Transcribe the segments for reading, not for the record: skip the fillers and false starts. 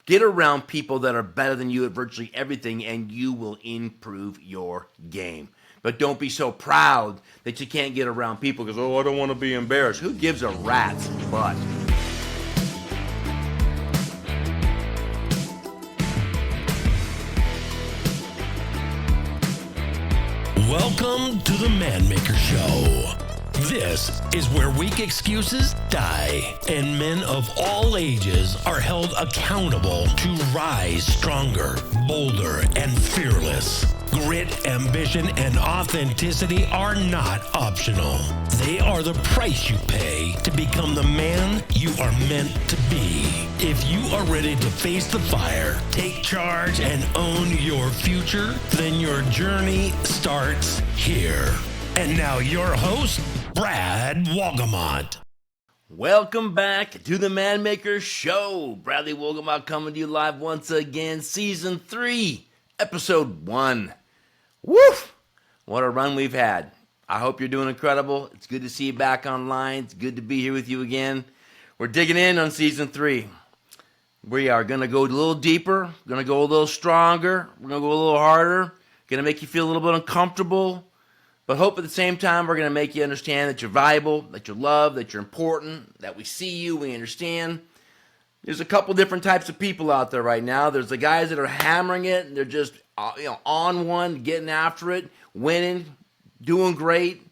Get around people that are better than you at virtually everything, and you will improve your game. But don't be so proud that you can't get around people because, I don't want to be embarrassed. Who gives a rat's butt? Welcome to the Man Maker Show. This is where weak excuses die and men of all ages are held accountable to rise stronger, bolder, and fearless. Grit, ambition, and authenticity are not optional. They are the price you pay to become the man you are meant to be. If you are ready to face the fire, take charge, and own your future, then your journey starts here. And now your host, Brad Wolgamott. Welcome back to the Man Maker Show. Bradley Wolgamott coming to you live once again, Season 3, Episode 1. Woof! What a run we've had. I hope you're doing incredible. It's good to see you back online. It's good to be here with you again. We're digging in on Season 3. We are going to go a little deeper, going to go a little stronger, we're going to go a little harder, going to make you feel a little bit uncomfortable, but hope at the same time we're going to make you understand that you're valuable, that you're loved, that you're important, that we see you, we understand. There's a couple different types of people out there right now. There's the guys that are hammering it, and they're just on one, getting after it, winning, doing great.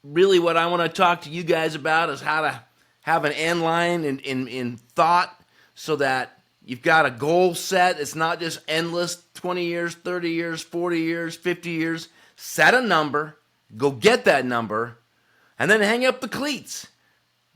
Really what I want to talk to you guys about is how to have an end line in thought so that you've got a goal set. It's not just endless, 20 years, 30 years, 40 years, 50 years. Set a number, go get that number, and then hang up the cleats.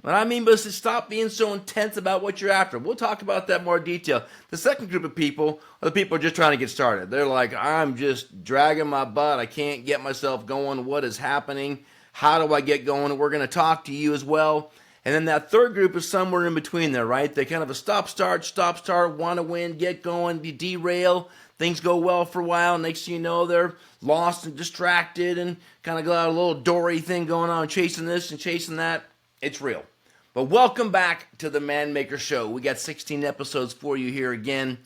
What I mean is to stop being so intense about what you're after. We'll talk about that in more detail. The second group of people are the people who are just trying to get started. They're like, I'm just dragging my butt. I can't get myself going. What is happening? How do I get going? We're going to talk to you as well. And then that third group is somewhere in between there, right? They're kind of a stop-start, want to win, get going, you derail. Things go well for a while. Next thing you know, they're lost and distracted and kind of got a little Dory thing going on, chasing this and chasing that. It's real. But welcome back to the Man Maker Show. We got 16 episodes for you here again,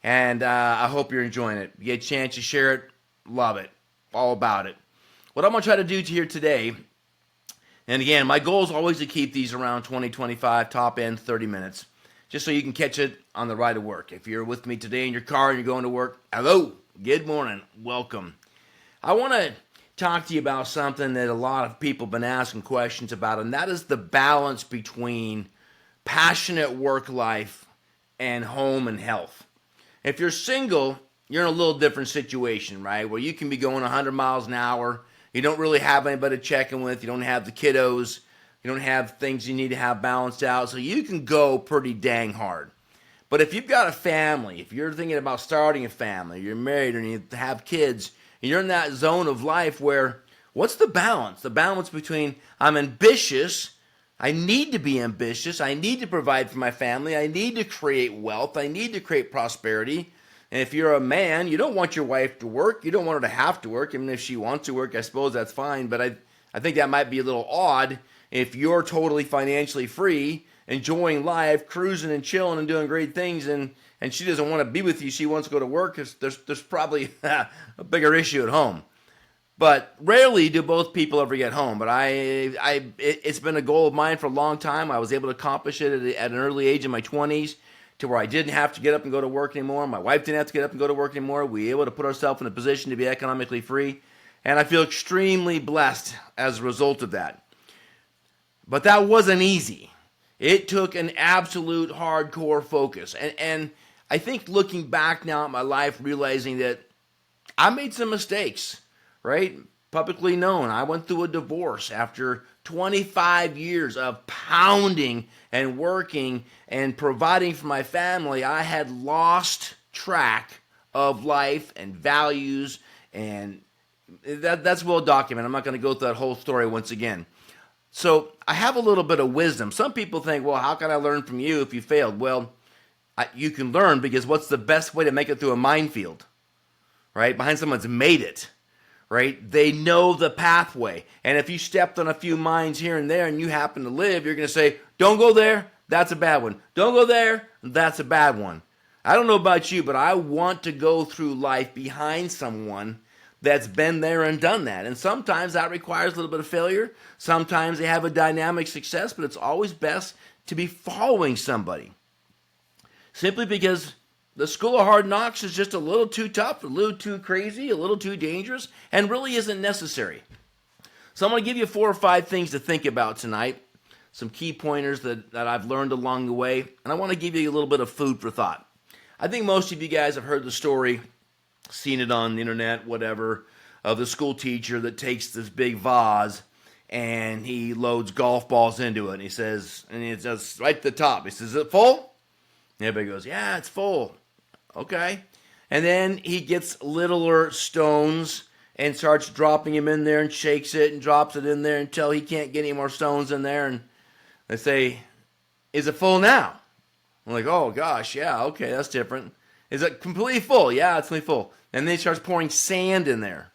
and I hope you're enjoying it. You get a chance to share it, love it, all about it. What I'm going to try to do here today, and again, my goal is always to keep these around 20, 25, top end 30 minutes, just so you can catch it on the ride to work. If you're with me today in your car and you're going to work, hello, good morning, welcome. I want to talk to you about something that a lot of people have been asking questions about, and that is the balance between passionate work life and home and health. If you're single, you're in a little different situation, right? Where you can be going 100 miles an hour. You don't really have anybody to check in with. You don't have the kiddos. You don't have things you need to have balanced out. So you can go pretty dang hard. But if you've got a family, if you're thinking about starting a family, you're married and you have kids, and you're in that zone of life where, what's the balance? The balance between I'm ambitious, I need to be ambitious, I need to provide for my family, I need to create wealth, I need to create prosperity. And if you're a man, you don't want your wife to work, you don't want her to have to work. Even if she wants to work, I suppose that's fine. But I think that might be a little odd if you're totally financially free, enjoying life, cruising and chilling and doing great things, and she doesn't want to be with you, she wants to go to work, because there's probably a bigger issue at home. But rarely do both people ever get home. But it's been a goal of mine for a long time. I was able to accomplish it at an early age in my 20s, to where I didn't have to get up and go to work anymore. My wife didn't have to get up and go to work anymore. We were able to put ourselves in a position to be economically free. And I feel extremely blessed as a result of that. But that wasn't easy. It took an absolute hardcore focus. And I think looking back now at my life, realizing that I made some mistakes, right? Publicly known. I went through a divorce after 25 years of pounding and working and providing for my family. I had lost track of life and values, and that's well documented. I'm not going to go through that whole story once again. So I have a little bit of wisdom. Some people think, well, how can I learn from you if you failed? Well, you can learn, because what's the best way to make it through a minefield, right? Behind someone's made it, right? They know the pathway. And if you stepped on a few mines here and there and you happen to live, you're going to say, don't go there, that's a bad one. Don't go there, that's a bad one. I don't know about you, but I want to go through life behind someone that's been there and done that. And sometimes that requires a little bit of failure. Sometimes they have a dynamic success, but it's always best to be following somebody. Simply because the school of hard knocks is just a little too tough, a little too crazy, a little too dangerous, and really isn't necessary. So I'm going to give you 4 or 5 things to think about tonight, some key pointers that I've learned along the way, and I want to give you a little bit of food for thought. I think most of you guys have heard the story, seen it on the internet, whatever, of the school teacher that takes this big vase and he loads golf balls into it. And he says, and it's just right at the top, he says, "Is it full?" And everybody goes, "Yeah, it's full." Okay. And then he gets littler stones and starts dropping them in there and shakes it and drops it in there until he can't get any more stones in there. And they say, "Is it full now?" I'm like, "Oh gosh, yeah, okay, that's different." "Is it completely full?" "Yeah, it's completely full." And then he starts pouring sand in there.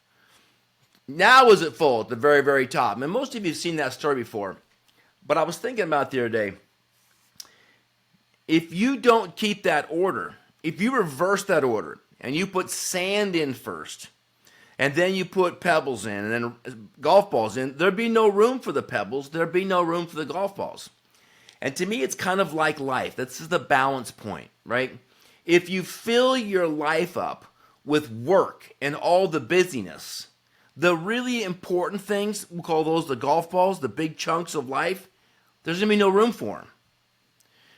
"Now is it full?" at the very, very top. And most of you have seen that story before. But I was thinking about it the other day. If you don't keep that order, if you reverse that order and you put sand in first, and then you put pebbles in, and then golf balls in, there'd be no room for the pebbles, there'd be no room for the golf balls. And to me, it's kind of like life. This is the balance point, right? If you fill your life up with work and all the busyness, the really important things, we'll call those the golf balls, the big chunks of life, there's going to be no room for them.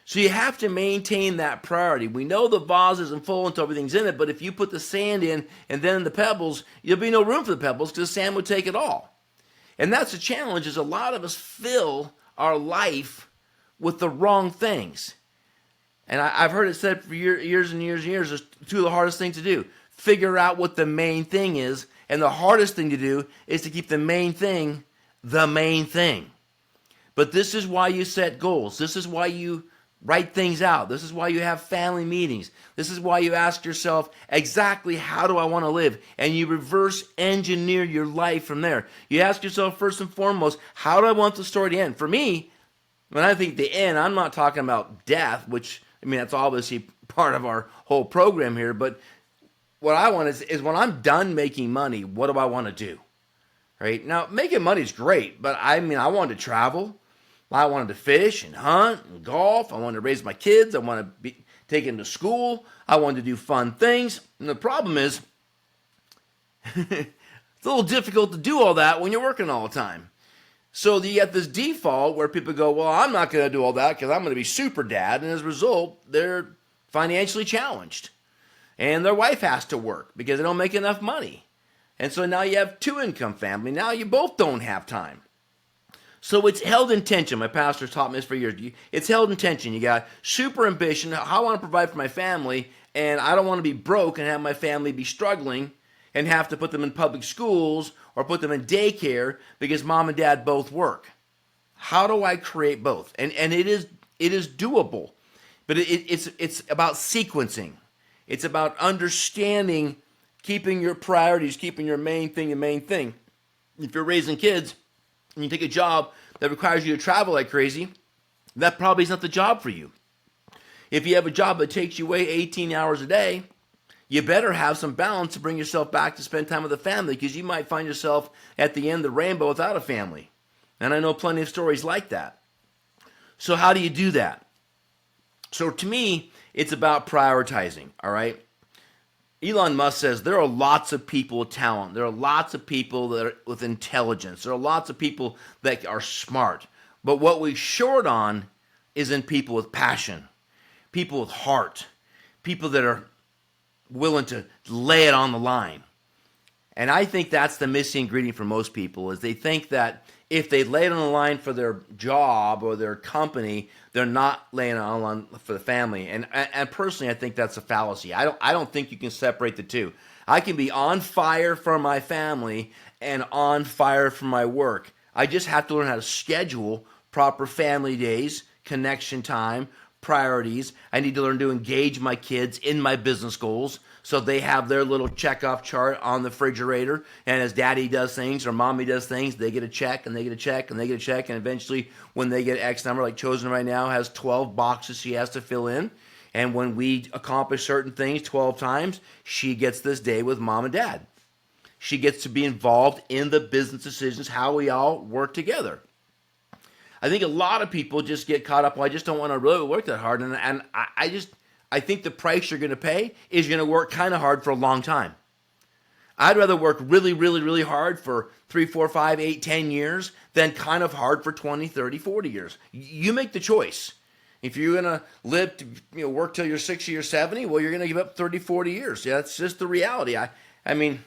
So you have to maintain that priority. We know the vase isn't full until everything's in it, but if you put the sand in and then the pebbles, there'll be no room for the pebbles because the sand would take it all. And that's the challenge, is a lot of us fill our life with the wrong things. And I've heard it said for years and years and years, it's 2 of the hardest things to do. Figure out what the main thing is, and the hardest thing to do is to keep the main thing the main thing. But this is why you set goals. This is why you write things out. This is why you have family meetings. This is why you ask yourself, exactly how do I want to live? And you reverse engineer your life from there. You ask yourself first and foremost, how do I want the story to end? For me, when I think the end, I'm not talking about death, which, I mean, that's obviously part of our whole program here, but what I want is when I'm done making money, what do I want to do? Right? Now, making money is great, but I mean, I wanted to travel. I wanted to fish and hunt and golf. I wanted to raise my kids. I wanted to be taken to school. I wanted to do fun things. And the problem is, it's a little difficult to do all that when you're working all the time. So you get this default where people go, "Well, I'm not going to do all that because I'm going to be super dad." And as a result, they're financially challenged. And their wife has to work because they don't make enough money. And so now you have 2-income family. Now you both don't have time. So it's held in tension. My pastor's taught me this for years. It's held in tension. You got super ambition. I want to provide for my family, and I don't want to be broke and have my family be struggling and have to put them in public schools or put them in daycare because mom and dad both work. How do I create both? And it is doable, but it's about sequencing. It's about understanding, keeping your priorities, keeping your main thing the main thing. If you're raising kids and you take a job that requires you to travel like crazy, that probably is not the job for you. If you have a job that takes you away 18 hours a day, you better have some balance to bring yourself back to spend time with the family, because you might find yourself at the end of the rainbow without a family. And I know plenty of stories like that. So how do you do that? So to me, it's about prioritizing, all right? Elon Musk says there are lots of people with talent. There are lots of people that are with intelligence. There are lots of people that are smart. But what we're short on is in people with passion, people with heart, people that are willing to lay it on the line. And I think that's the missing ingredient for most people, is they think that if they lay it on the line for their job or their company, they're not laying it on the line for the family. And personally, I think that's a fallacy. I don't think you can separate the two. I can be on fire for my family and on fire for my work. I just have to learn how to schedule proper family days, connection time, priorities. I need to learn to engage my kids in my business goals so they have their little check-off chart on the refrigerator. And as daddy does things or mommy does things, they get a check and they get a check and they get a check. And eventually when they get X number, like Chosen right now has 12 boxes she has to fill in. And when we accomplish certain things 12 times, she gets this day with mom and dad. She gets to be involved in the business decisions, how we all work together. I think a lot of people just get caught up, well, I just don't want to really work that hard. And I think the price you're going to pay is you're going to work kind of hard for a long time. I'd rather work really, really, really hard for 3, 4, 5, 8, 10 years than kind of hard for 20, 30, 40 years. You make the choice. If you're going to live to work till you're 60 or 70, well, you're going to give up 30, 40 years. Yeah, that's just the reality. I mean,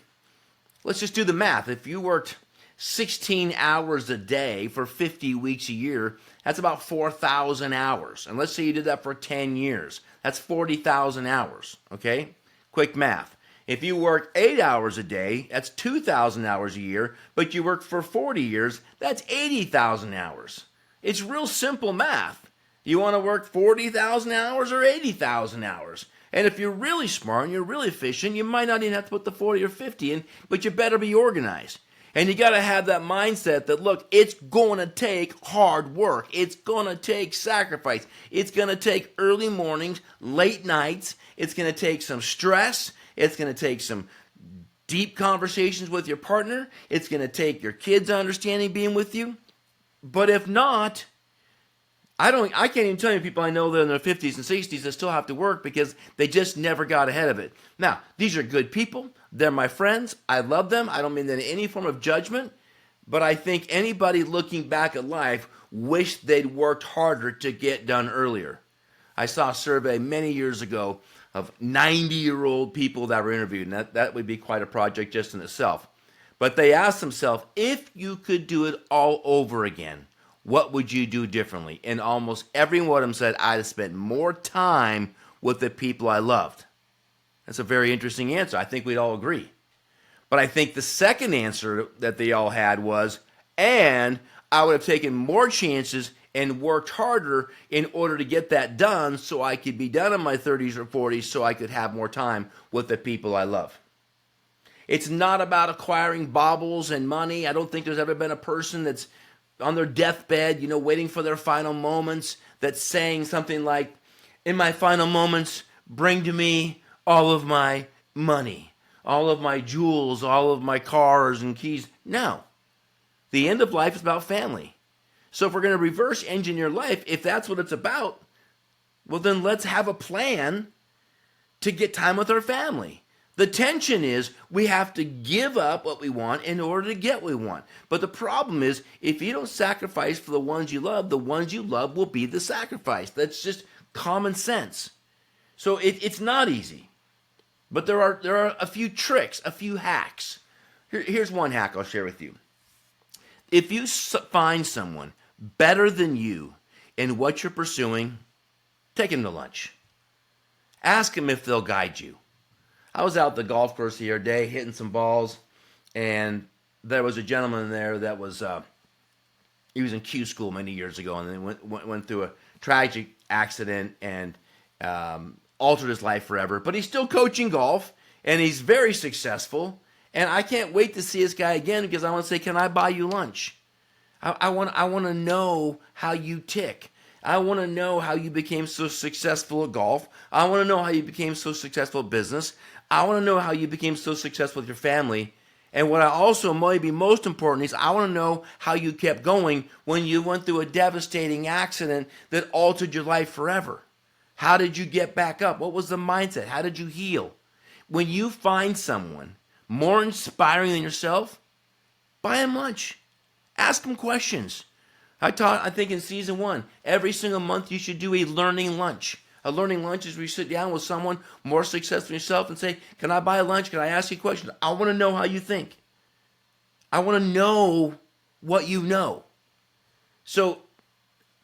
let's just do the math. If you worked 16 hours a day for 50 weeks a year, that's about 4,000 hours. And let's say you did that for 10 years. That's 40,000 hours, okay? Quick math. If you work 8 hours a day, that's 2,000 hours a year, but you work for 40 years, that's 80,000 hours. It's real simple math. You want to work 40,000 hours or 80,000 hours? And if you're really smart and you're really efficient, you might not even have to put the 40 or 50 in, but you better be organized. And you got to have that mindset that, look, it's going to take hard work. It's going to take sacrifice. It's going to take early mornings, late nights. It's going to take some stress. It's going to take some deep conversations with your partner. It's going to take your kids understanding being with you. But if not, I can't even tell you people I know that are in their 50s and 60s that still have to work because they just never got ahead of it. Now, these are good people. They're my friends. I love them. I don't mean that in any form of judgment. But I think anybody looking back at life wish they'd worked harder to get done earlier. I saw a survey many years ago of 90-year-old people that were interviewed, and that would be quite a project just in itself. But they asked themselves, if you could do it all over again, what would you do differently? And almost every one of them said, I'd have spent more time with the people I loved. That's a very interesting answer. I think we'd all agree. But I think the second answer that they all had was, and I would have taken more chances and worked harder in order to get that done so I could be done in my 30s or 40s so I could have more time with the people I love. It's not about acquiring baubles and money. I don't think there's ever been a person that's on their deathbed, waiting for their final moments, that's saying something like, in my final moments, bring to me all of my money, all of my jewels, all of my cars and keys. No. The end of life is about family. So if we're going to reverse engineer life, if that's what it's about, well, then let's have a plan to get time with our family. The tension is we have to give up what we want in order to get what we want. But the problem is if you don't sacrifice for the ones you love will be the sacrifice. That's just common sense. So it's not easy. But there are a few tricks, a few hacks. Here's one hack I'll share with you. If you find someone better than you in what you're pursuing, take them to lunch. Ask them if they'll guide you. I was out at the golf course the other day hitting some balls, and there was a gentleman there that was, he was in Q school many years ago, and then went through a tragic accident and altered his life forever. But he's still coaching golf, and he's very successful, and I can't wait to see this guy again because I want to say, can I buy you lunch? I want to know how you tick. I want to know how you became so successful at golf. I want to know how you became so successful at business. I want to know how you became so successful with your family. And what I also might be most important is I want to know how you kept going when you went through a devastating accident that altered your life forever. How did you get back up? What was the mindset? How did you heal? When you find someone more inspiring than yourself, buy them lunch. Ask them questions. I think in season 1, every single month you should do a learning lunch. A learning lunch is where you sit down with someone more successful than yourself and say, can I buy a lunch? Can I ask you a question? I want to know how you think. I want to know what you know. So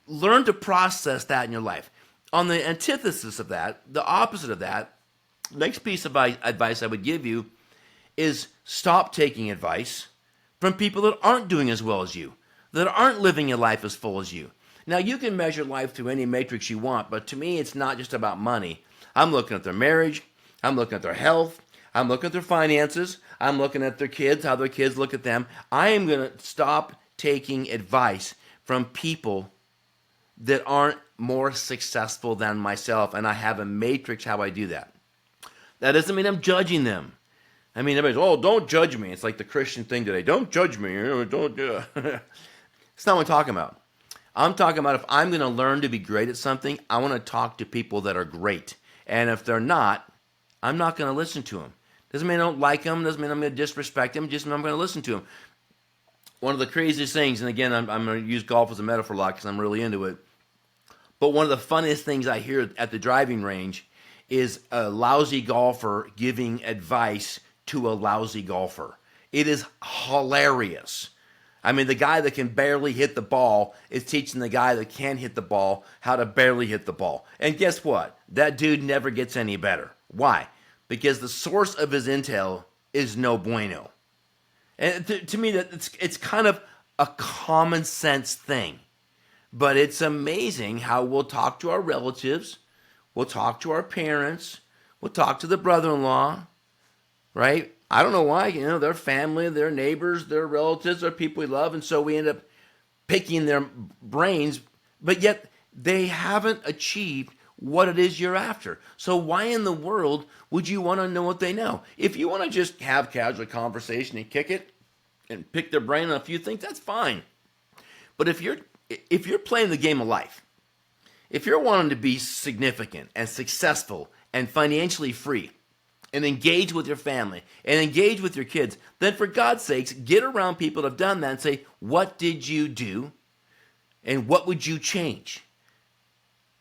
learn to process that in your life. On the antithesis of that, the opposite of that, next piece of advice I would give you is stop taking advice from people that aren't doing as well as you, that aren't living a life as full as you. Now, you can measure life through any matrix you want, but to me, it's not just about money. I'm looking at their marriage. I'm looking at their health. I'm looking at their finances. I'm looking at their kids, how their kids look at them. I am going to stop taking advice from people that aren't more successful than myself, and I have a matrix how I do that. That doesn't mean I'm judging them. I mean, everybody's, oh, don't judge me. It's like the Christian thing today. Don't judge me. Don't do it. It's not what I'm talking about. I'm talking about if I'm going to learn to be great at something, I want to talk to people that are great. And if they're not, I'm not going to listen to them. Doesn't mean I don't like them. Doesn't mean I'm going to disrespect them. Just mean I'm going to listen to them. One of the craziest things, and again, I'm going to use golf as a metaphor a lot because I'm really into it, but one of the funniest things I hear at the driving range is a lousy golfer giving advice to a lousy golfer. It is hilarious. I mean, the guy that can barely hit the ball is teaching the guy that can't hit the ball how to barely hit the ball. And guess what? That dude never gets any better. Why? Because the source of his intel is no bueno. And to me, it's kind of a common sense thing. But it's amazing how we'll talk to our relatives, we'll talk to our parents, we'll talk to the brother-in-law, right? I don't know why, their family, their neighbors, their relatives, their people we love, and so we end up picking their brains, but yet they haven't achieved what it is you're after. So why in the world would you want to know what they know? If you want to just have casual conversation and kick it and pick their brain on a few things, that's fine. But if you're playing the game of life, if you're wanting to be significant and successful and financially free, and engage with your family, and engage with your kids, then for God's sakes, get around people that have done that and say, what did you do? And what would you change?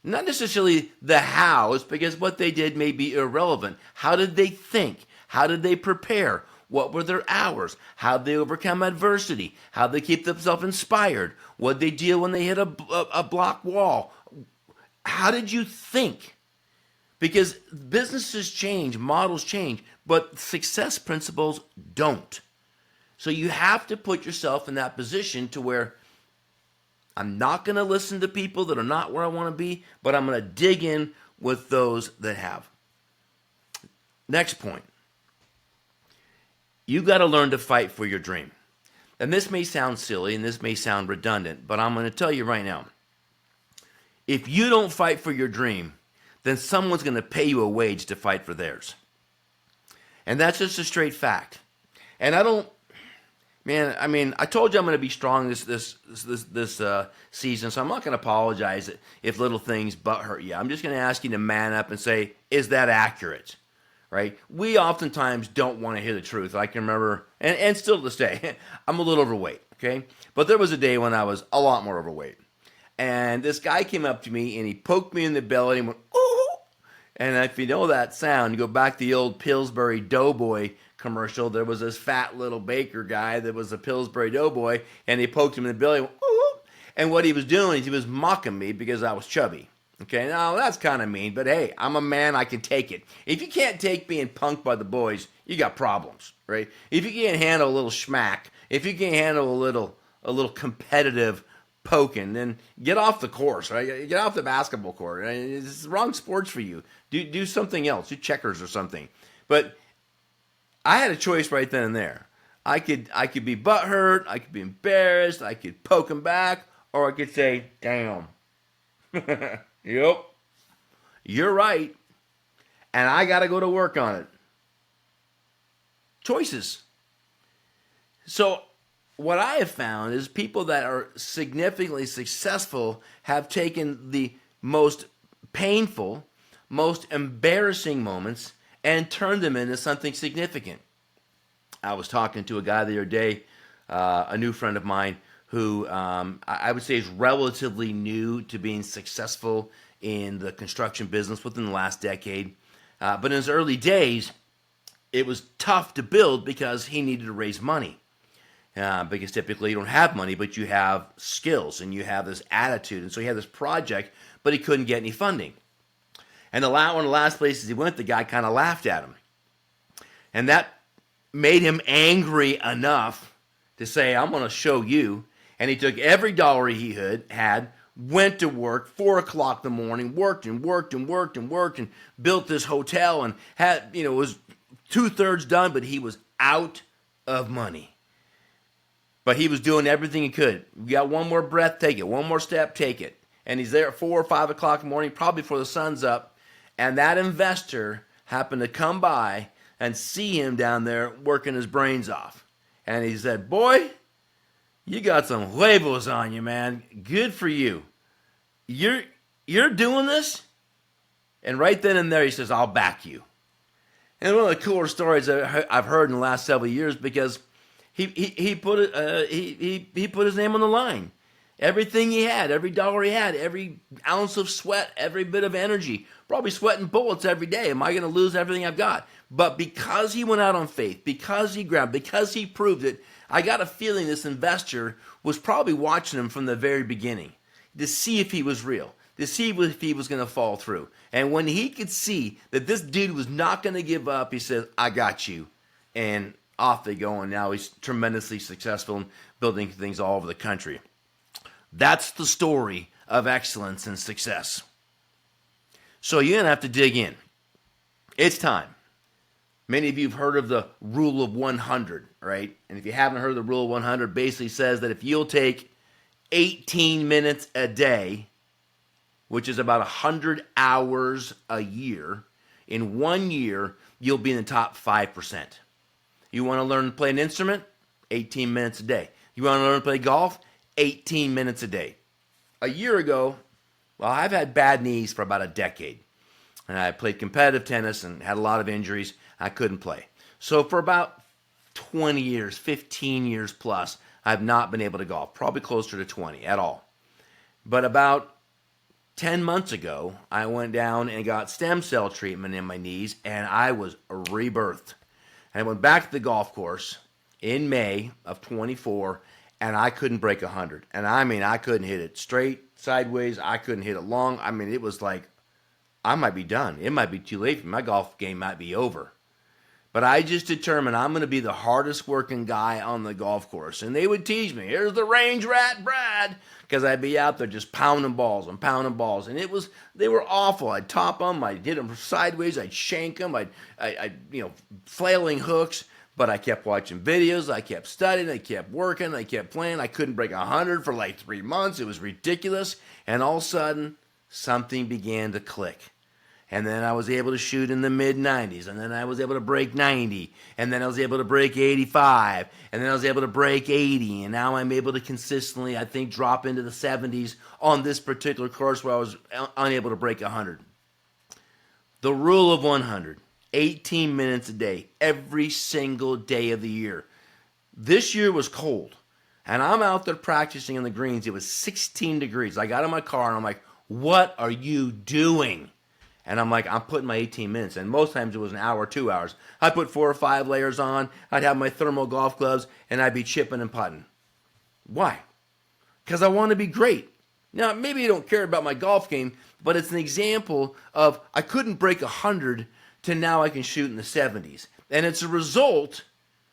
Not necessarily the hows, because what they did may be irrelevant. How did they think? How did they prepare? What were their hours? How did they overcome adversity? How did they keep themselves inspired? What did they deal when they hit a block wall? How did you think? Because businesses change, models change, but success principles don't. So you have to put yourself in that position to where I'm not going to listen to people that are not where I want to be, but I'm going to dig in with those that have. Next point. You got to learn to fight for your dream. And this may sound silly and this may sound redundant, but I'm going to tell you right now. If you don't fight for your dream, then someone's going to pay you a wage to fight for theirs. And that's just a straight fact. And I told you I'm going to be strong this season, so I'm not going to apologize if little things butt hurt you. I'm just going to ask you to man up and say, is that accurate? Right? We oftentimes don't want to hear the truth. I can remember, and still to this day, I'm a little overweight, okay? But there was a day when I was a lot more overweight. And this guy came up to me and he poked me in the belly and went, ooh. And if you know that sound, you go back to the old Pillsbury Doughboy commercial. There was this fat little baker guy that was a Pillsbury Doughboy, and he poked him in the belly and went, ooh. And what he was doing is he was mocking me because I was chubby. Okay, now that's kind of mean, but hey, I'm a man, I can take it. If you can't take being punked by the boys, you got problems, right? If you can't handle a little schmack, if you can't handle a little competitive poking, then get off the course, right? Get off the basketball court. It's the wrong sports for you. Do something else. Do checkers or something. But I had a choice right then and there. I could be butthurt, I could be embarrassed, I could poke him back, or I could say, damn. Yep. You're right. And I got to go to work on it. Choices. So what I have found is people that are significantly successful have taken the most painful, most embarrassing moments and turned them into something significant. I was talking to a guy the other day, a new friend of mine, who I would say is relatively new to being successful in the construction business within the last decade. But in his early days, it was tough to build because he needed to raise money. Because typically you don't have money, but you have skills and you have this attitude. And so he had this project, but he couldn't get any funding. And one of the last places he went, the guy kind of laughed at him. And that made him angry enough to say, I'm going to show you. And he took every dollar he had, went to work, 4 o'clock in the morning, worked and built this hotel and had, was 2/3 done, but he was out of money. But he was doing everything he could. You got one more breath, take it. One more step, take it. And he's there at 4 or 5 o'clock in the morning, probably before the sun's up. And that investor happened to come by and see him down there working his brains off. And he said, boy, you got some huevos on you, man. Good for you. You're doing this? And right then and there, he says, I'll back you. And one of the cooler stories I've heard in the last several years, because he put his name on the line. Everything he had, every dollar he had, every ounce of sweat, every bit of energy, probably sweating bullets every day. Am I going to lose everything I've got? But because he went out on faith, because he grabbed, because he proved it, I got a feeling this investor was probably watching him from the very beginning to see if he was real, to see if he was going to fall through. And when he could see that this dude was not going to give up, he said, I got you. And off they go, and now he's tremendously successful in building things all over the country. That's the story of excellence and success. So you're going to have to dig in. It's time. Many of you have heard of the rule of 100, right? And if you haven't heard of the rule of 100, basically says that if you'll take 18 minutes a day, which is about 100 hours a year, in 1 year, you'll be in the top 5%. You want to learn to play an instrument? 18 minutes a day. You want to learn to play golf? 18 minutes a day. A year ago, well, I've had bad knees for about a decade. And I played competitive tennis and had a lot of injuries. I couldn't play. So for about 20 years, 15 years plus, I've not been able to golf. Probably closer to 20 at all. But about 10 months ago, I went down and got stem cell treatment in my knees, and I was rebirthed. And I went back to the golf course in May of 24, and I couldn't break 100. And I mean, I couldn't hit it straight, sideways. I couldn't hit it long. I mean, it was like, I might be done. It might be too late for me. My golf game might be over. But I just determined I'm going to be the hardest working guy on the golf course. And they would tease me, here's the range rat, Brad. Because I'd be out there just pounding balls and pounding balls. And they were awful. I'd top them. I'd hit them sideways. I'd shank them. I'd flailing hooks. But I kept watching videos. I kept studying. I kept working. I kept playing. I couldn't break 100 for like 3 months. It was ridiculous. And all of a sudden, something began to click. And then I was able to shoot in the mid-90s. And then I was able to break 90. And then I was able to break 85. And then I was able to break 80. And now I'm able to consistently, I think, drop into the 70s on this particular course where I was unable to break 100. The rule of 100. 18 minutes a day. Every single day of the year. This year was cold. And I'm out there practicing on the greens. It was 16 degrees. I got in my car and I'm like, what are you doing? And I'm like, I'm putting my 18 minutes. And most times it was an hour, 2 hours. I'd put 4 or 5 layers on. I'd have my thermal golf gloves, and I'd be chipping and putting. Why? Because I want to be great. Now, maybe you don't care about my golf game, but it's an example of I couldn't break 100 to now I can shoot in the 70s. And it's a result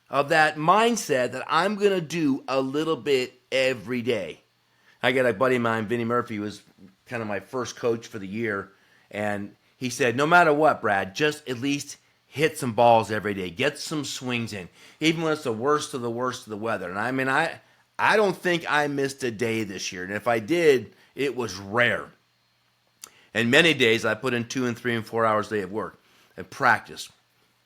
of that mindset that I'm going to do a little bit every day. I got a buddy of mine, Vinny Murphy, who was kind of my first coach for the year. And he said, no matter what, Brad, just at least hit some balls every day. Get some swings in, even when it's the worst of the weather. And I mean, I don't think I missed a day this year. And if I did, it was rare. And many days I put in 2 and 3 and 4 hours a day of work and practice.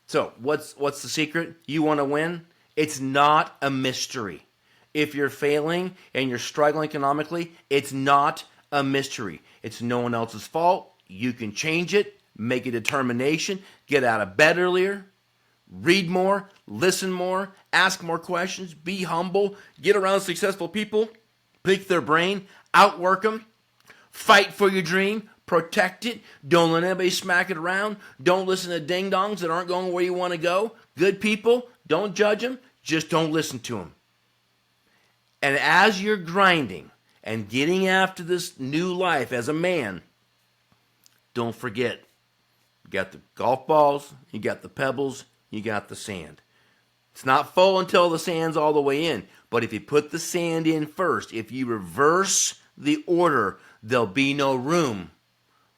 So what's the secret? You want to win? It's not a mystery. If you're failing and you're struggling economically, it's not a mystery. It's no one else's fault. You can change it, make a determination, get out of bed earlier, read more, listen more, ask more questions, be humble, get around successful people, pick their brain, outwork them, fight for your dream, protect it, don't let anybody smack it around, don't listen to ding-dongs that aren't going where you want to go. Good people, don't judge them, just don't listen to them. And as you're grinding and getting after this new life as a man, don't forget, you got the golf balls, you got the pebbles, you got the sand. It's not full until the sand's all the way in. But if you put the sand in first, if you reverse the order, there'll be no room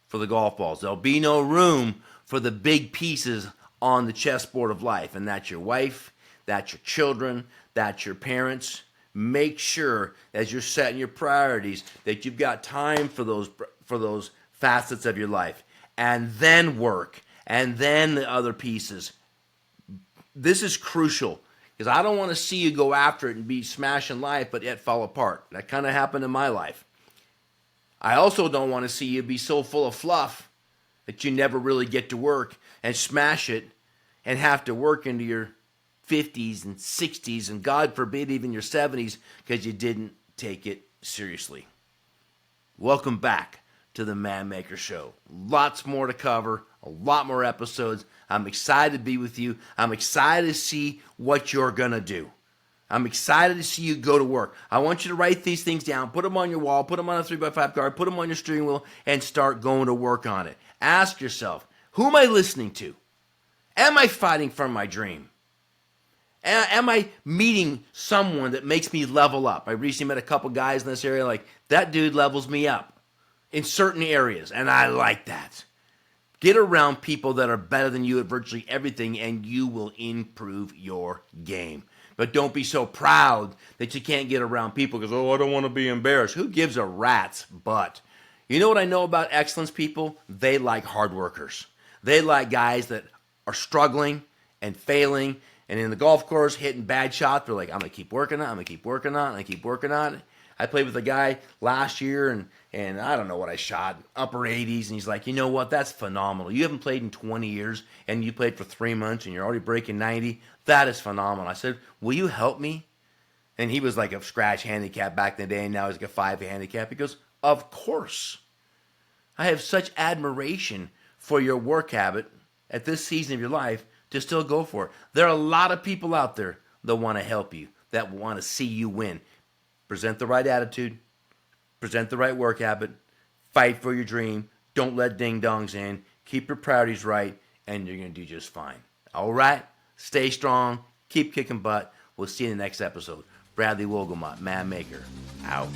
for the golf balls. There'll be no room for the big pieces on the chessboard of life. And that's your wife, that's your children, that's your parents, make sure as you're setting your priorities that you've got time for those facets of your life, and then work, and then the other pieces. This is crucial because I don't want to see you go after it and be smashing life but yet fall apart. That kind of happened in my life. I also don't want to see you be so full of fluff that you never really get to work and smash it and have to work into your 50s and 60s and God forbid even your 70s because you didn't take it seriously. Welcome back to the Man Maker Show. Lots more to cover, a lot more episodes. I'm excited to be with you. I'm excited to see what you're going to do. I'm excited to see you go to work. I want you to write these things down, put them on your wall, put them on a 3x5 card, put them on your steering wheel, and start going to work on it. Ask yourself, who am I listening to? Am I fighting for my dream? Am I meeting someone that makes me level up? I recently met a couple guys in this area, like, that dude levels me up in certain areas, and I like that. Get around people that are better than you at virtually everything, and you will improve your game. But don't be so proud that you can't get around people because, I don't want to be embarrassed. Who gives a rat's butt? You know what I know about excellence people? They like hard workers. They like guys that are struggling and failing and in the golf course hitting bad shots. They're like, I'm going to keep working on it. I'm going to keep working on it. I keep working on it. I played with a guy last year, and I don't know what I shot, upper 80s, and he's like, you know what, that's phenomenal. You haven't played in 20 years, and you played for 3 months, and you're already breaking 90. That is phenomenal. I said, will you help me? And he was like a scratch handicap back in the day, and now he's like a 5 handicap. He goes, of course. I have such admiration for your work habit at this season of your life to still go for it. There are a lot of people out there that want to help you, that want to see you win. Present the right attitude, present the right work habit, fight for your dream, don't let ding-dongs in, keep your priorities right, and you're going to do just fine. All right? Stay strong, keep kicking butt. We'll see you in the next episode. Bradley Wolgamott, Man Maker, out.